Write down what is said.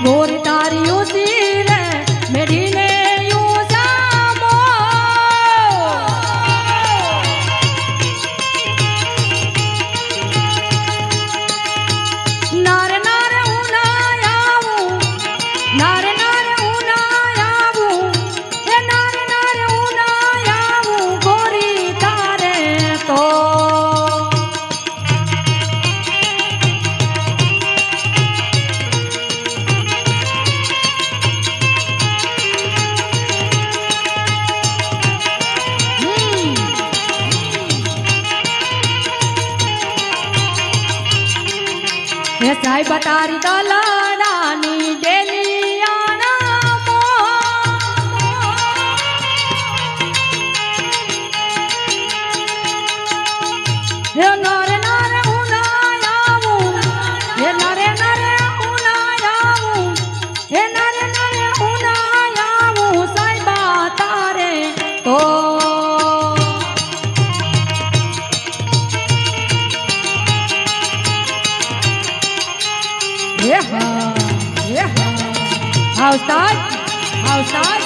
ગોરી તારી ઉસી રે મેઢીને યું સામો નારે નારે હું ના આવું નારે નારે હું ના આવું એ નારે નારે હું ના આવું ગોરી તારે તો સાહેબ તારી દલાડાની ડેલિયાના હે નારે નારે હું ના આવું હે નારે નારે હું ના આવું હે નારે નારે હું ના આવું સાહેબા તારે તો Outside, outside.